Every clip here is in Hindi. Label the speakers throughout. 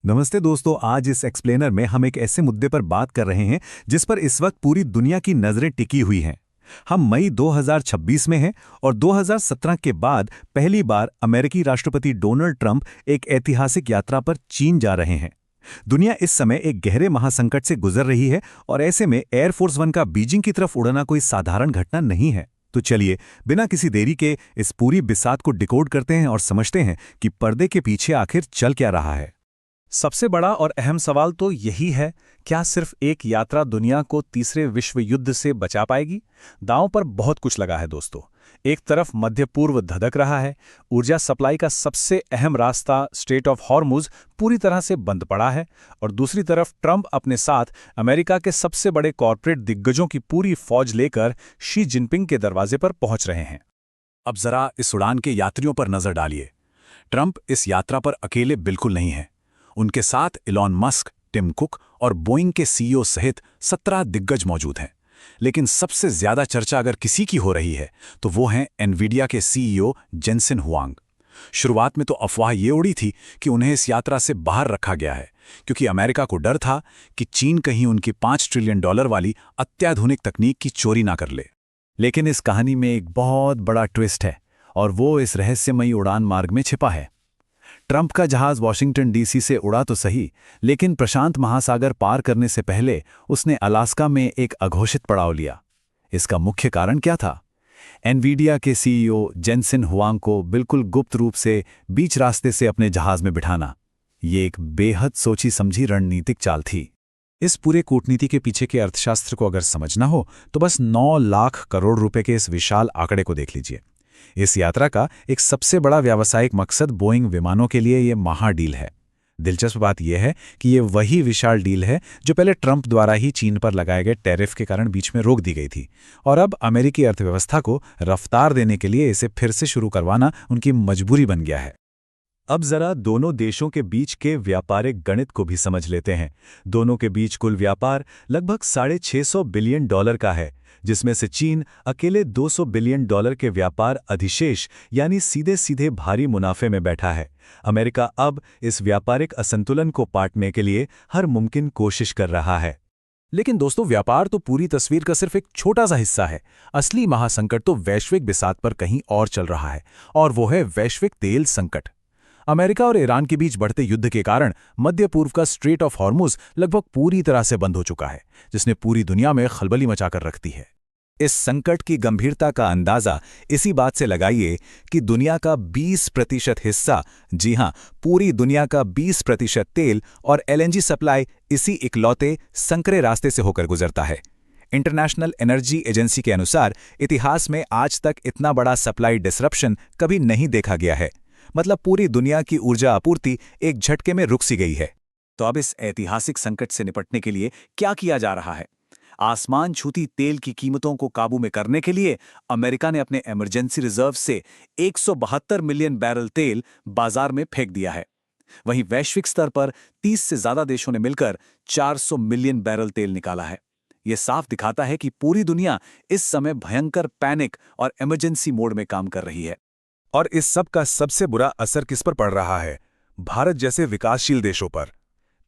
Speaker 1: नमस्ते दोस्तों, आज इस एक्सप्लेनर में हम एक ऐसे मुद्दे पर बात कर रहे हैं जिस पर इस वक्त पूरी दुनिया की नजरें टिकी हुई हैं। हम मई 2026 में हैं और 2017 के बाद पहली बार अमेरिकी राष्ट्रपति डोनाल्ड ट्रंप एक ऐतिहासिक यात्रा पर चीन जा रहे हैं। दुनिया इस समय एक गहरे महासंकट से गुजर रही है और ऐसे में एयरफोर्स वन का बीजिंग की तरफ उड़ना कोई साधारण घटना नहीं है। तो चलिए बिना किसी देरी के इस पूरी बिसात को डिकोड करते हैं और समझते हैं कि पर्दे के पीछे आखिर चल क्या रहा है।
Speaker 2: सबसे बड़ा और अहम सवाल तो यही है, क्या सिर्फ एक यात्रा दुनिया को तीसरे विश्व युद्ध से बचा पाएगी? दांव पर बहुत कुछ लगा है दोस्तों। एक तरफ मध्य पूर्व धधक रहा है, ऊर्जा सप्लाई का सबसे अहम रास्ता स्ट्रेट ऑफ हॉर्मुज पूरी तरह से बंद पड़ा है, और दूसरी तरफ ट्रंप अपने साथ अमेरिका के सबसे बड़े कॉरपोरेट दिग्गजों की पूरी फौज लेकर शी जिनपिंग के दरवाजे पर पहुंच रहे हैं।
Speaker 1: अब जरा इस उड़ान के यात्रियों पर नजर डालिए। ट्रंप इस यात्रा पर अकेले बिल्कुल नहीं है। उनके साथ इलॉन मस्क, टिम कुक और बोइंग के सीईओ सहित 17 दिग्गज मौजूद हैं। लेकिन सबसे ज्यादा चर्चा अगर किसी की हो रही है तो वो हैं एनवीडिया के सीईओ जेनसेन हुआंग। शुरुआत में तो अफवाह ये उड़ी थी कि उन्हें इस यात्रा से बाहर रखा गया है क्योंकि अमेरिका को डर था कि चीन कहीं उनकी $5 ट्रिलियन वाली अत्याधुनिक तकनीक की चोरी ना कर ले। लेकिन इस कहानी में एक बहुत बड़ा ट्विस्ट है और वो इस रहस्यमयी उड़ान मार्ग में छिपा है। ट्रंप का जहाज वॉशिंगटन डीसी से उड़ा तो सही, लेकिन प्रशांत महासागर पार करने से पहले उसने अलास्का में एक अघोषित पड़ाव लिया। इसका मुख्य कारण क्या था? एनवीडिया के सीईओ जेनसेन हुआंग को बिल्कुल गुप्त रूप से बीच रास्ते से अपने जहाज में बिठाना। ये एक बेहद सोची समझी रणनीतिक चाल थी।
Speaker 2: इस पूरे कूटनीति के पीछे के अर्थशास्त्र को अगर समझना हो तो बस 9 लाख करोड़ रुपए के इस विशाल आंकड़े को देख लीजिए। इस यात्रा का एक सबसे बड़ा व्यावसायिक मकसद बोइंग विमानों के लिए ये महाडील है। दिलचस्प बात यह है कि ये वही विशाल डील है जो पहले ट्रंप द्वारा ही चीन पर लगाए गए टैरिफ के कारण बीच में रोक दी गई थी, और अब अमेरिकी अर्थव्यवस्था को रफ्तार देने के लिए इसे फिर से शुरू करवाना उनकी मजबूरी बन गया है।
Speaker 1: अब जरा दोनों देशों के बीच के व्यापारिक गणित को भी समझ लेते हैं। दोनों के बीच कुल व्यापार लगभग $650 बिलियन का है, जिसमें से चीन अकेले $200 बिलियन के व्यापार अधिशेष यानी सीधे सीधे भारी मुनाफे में बैठा है। अमेरिका अब इस व्यापारिक असंतुलन को पाटने के लिए हर मुमकिन कोशिश कर रहा है।
Speaker 2: लेकिन दोस्तों, व्यापार तो पूरी तस्वीर का सिर्फ एक छोटा सा हिस्सा है। असली महासंकट तो वैश्विक बिसात पर कहीं और चल रहा है, और वो है वैश्विक तेल संकट। अमेरिका और ईरान के बीच बढ़ते युद्ध के कारण मध्य पूर्व का स्ट्रेट ऑफ हॉर्मुज लगभग पूरी तरह से बंद हो चुका है, जिसने पूरी दुनिया में खलबली मचाकर रख दी है।
Speaker 1: इस संकट की गंभीरता का अंदाजा इसी बात से लगाइए कि दुनिया का 20% हिस्सा, जी हां, पूरी दुनिया का 20% तेल और एलएनजी सप्लाई इसी इकलौते संकरे रास्ते से होकर गुजरता है। इंटरनेशनल एनर्जी एजेंसी के अनुसार इतिहास में आज तक इतना बड़ा सप्लाई डिसरप्शन कभी नहीं देखा गया है। मतलब पूरी दुनिया की ऊर्जा आपूर्ति एक झटके में रुक सी गई है। तो अब इस ऐतिहासिक संकट से निपटने के लिए क्या किया जा रहा है? आसमान छूती तेल की कीमतों को काबू में करने के लिए अमेरिका ने अपने इमरजेंसी रिजर्व से 172 मिलियन बैरल तेल बाजार में फेंक दिया है। वहीं वैश्विक स्तर पर 30 से ज्यादा देशों ने मिलकर 400 मिलियन बैरल तेल निकाला है। यह साफ दिखाता है कि पूरी दुनिया इस समय भयंकर पैनिक और इमरजेंसी मोड में काम कर रही है।
Speaker 2: और इस सब का सबसे बुरा असर किस पर पड़ रहा है? भारत जैसे विकासशील देशों पर।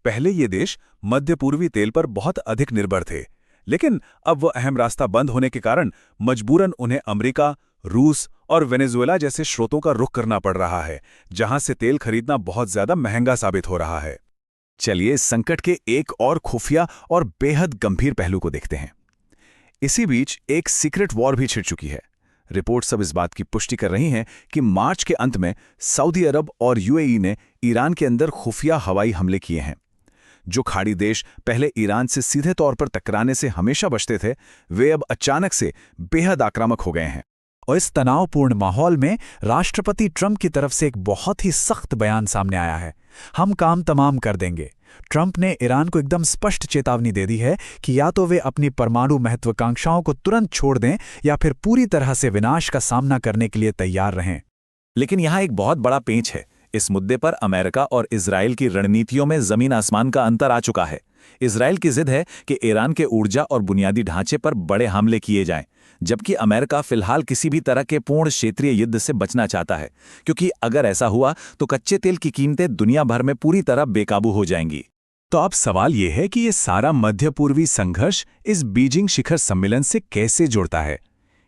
Speaker 2: पहले ये देश मध्य पूर्वी तेल पर बहुत अधिक निर्भर थे, लेकिन अब वह अहम रास्ता बंद होने के कारण मजबूरन उन्हें अमेरिका, रूस और वेनेजुएला जैसे स्रोतों का रुख करना पड़ रहा है, जहां से तेल खरीदना बहुत ज्यादा महंगा साबित हो रहा है।
Speaker 1: चलिए इस संकट के एक और खुफिया और बेहद गंभीर पहलू को देखते हैं। इसी बीच एक सीक्रेट वॉर भी छिड़ चुकी है। रिपोर्ट्स अब इस बात की पुष्टि कर रही हैं कि मार्च के अंत में सऊदी अरब और यूएई ने ईरान के अंदर खुफिया हवाई हमले किए हैं। जो खाड़ी देश पहले ईरान से सीधे तौर पर टकराने से हमेशा बचते थे, वे अब अचानक से बेहद आक्रामक हो गए हैं।
Speaker 2: और इस तनावपूर्ण माहौल में राष्ट्रपति ट्रंप की तरफ से एक बहुत ही सख्त बयान सामने आया है। हम काम तमाम कर देंगे। ट्रंप ने ईरान को एकदम स्पष्ट चेतावनी दे दी है कि या तो वे अपनी परमाणु महत्वाकांक्षाओं को तुरंत छोड़ दें या फिर पूरी तरह से विनाश का सामना करने के लिए तैयार रहें।
Speaker 1: लेकिन यहाँ एक बहुत बड़ा पेंच है। इस मुद्दे पर अमेरिका और इजराइल की रणनीतियों में जमीन आसमान का अंतर आ चुका है। इजराइल की जिद है कि ईरान के ऊर्जा और बुनियादी ढांचे पर बड़े हमले किए जाएं,
Speaker 3: जबकि अमेरिका फिलहाल किसी भी तरह के पूर्ण क्षेत्रीय युद्ध से बचना चाहता है, क्योंकि अगर ऐसा हुआ तो कच्चे तेल की कीमतें दुनिया भर में पूरी तरह बेकाबू हो जाएंगी।
Speaker 1: तो अब सवाल यह है कि ये सारा मध्य पूर्वी संघर्ष इस बीजिंग शिखर सम्मेलन से कैसे जुड़ता है।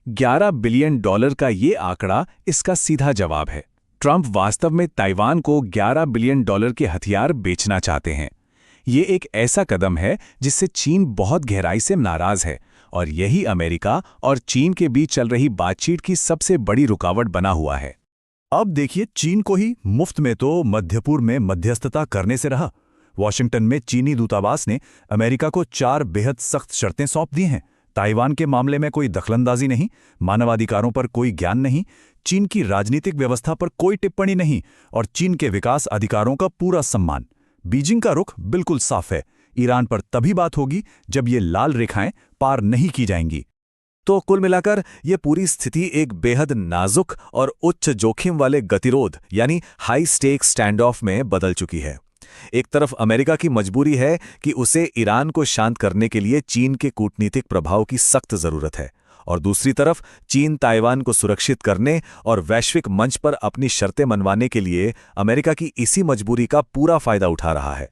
Speaker 1: $11 बिलियन का ये आंकड़ा इसका सीधा जवाब है। ट्रंप वास्तव में ताइवान को $11 बिलियन के हथियार बेचना चाहते हैं। ये एक ऐसा कदम है जिससे चीन बहुत गहराई से नाराज है, और यही अमेरिका और चीन के बीच चल रही बातचीत की सबसे बड़ी रुकावट बना हुआ है। अब देखिए, चीन को ही मुफ्त में तो मध्यपूर्व में मध्यस्थता करने से रहा। वॉशिंगटन में चीनी दूतावास ने अमेरिका को 4 बेहद सख्त शर्तें सौंप दी हैं। ताइवान के मामले में कोई दखलंदाजी नहीं, मानवाधिकारों पर कोई ज्ञान नहीं, चीन की राजनीतिक व्यवस्था पर कोई टिप्पणी नहीं, और चीन के विकास अधिकारों का पूरा सम्मान। बीजिंग का रुख बिल्कुल साफ है, ईरान पर तभी बात होगी जब ये लाल रेखाएं पार नहीं की जाएंगी।
Speaker 3: तो कुल मिलाकर ये पूरी स्थिति एक बेहद नाजुक और उच्च जोखिम वाले गतिरोध यानी हाई स्टेक स्टैंड ऑफ में बदल चुकी है। एक तरफ अमेरिका की मजबूरी है कि उसे ईरान को शांत करने के लिए चीन के कूटनीतिक प्रभाव की सख्त जरूरत है, और दूसरी तरफ चीन ताइवान को सुरक्षित करने और वैश्विक मंच पर अपनी शर्तें मनवाने के लिए अमेरिका की इसी मजबूरी का पूरा फायदा उठा रहा है।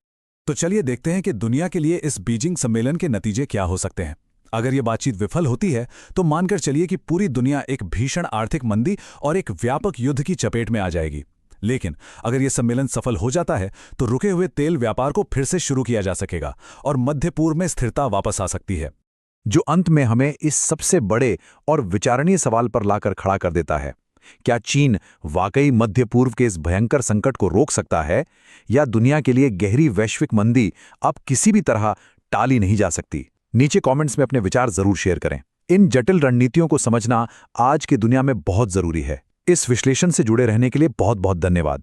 Speaker 1: तो चलिए देखते हैं कि दुनिया के लिए इस बीजिंग सम्मेलन के नतीजे क्या हो सकते हैं। अगर ये बातचीत विफल होती है तो मानकर चलिए कि पूरी दुनिया एक भीषण आर्थिक मंदी और एक व्यापक युद्ध की चपेट में आ जाएगी। लेकिन अगर यह सम्मेलन सफल हो जाता है तो रुके हुए तेल व्यापार को फिर से शुरू किया जा सकेगा और मध्य पूर्व में स्थिरता वापस आ सकती है,
Speaker 2: जो अंत में हमें इस सबसे बड़े और विचारणीय सवाल पर लाकर खड़ा कर देता है। क्या चीन वाकई मध्य पूर्व के इस भयंकर संकट को रोक सकता है, या दुनिया के लिए गहरी वैश्विक मंदी अब किसी भी तरह टाली नहीं जा सकती? नीचे कमेंट्स में अपने विचार जरूर शेयर करें। इन जटिल रणनीतियों को समझना आज की दुनिया में बहुत जरूरी है। इस विश्लेषण से जुड़े रहने के लिए बहुत बहुत धन्यवाद।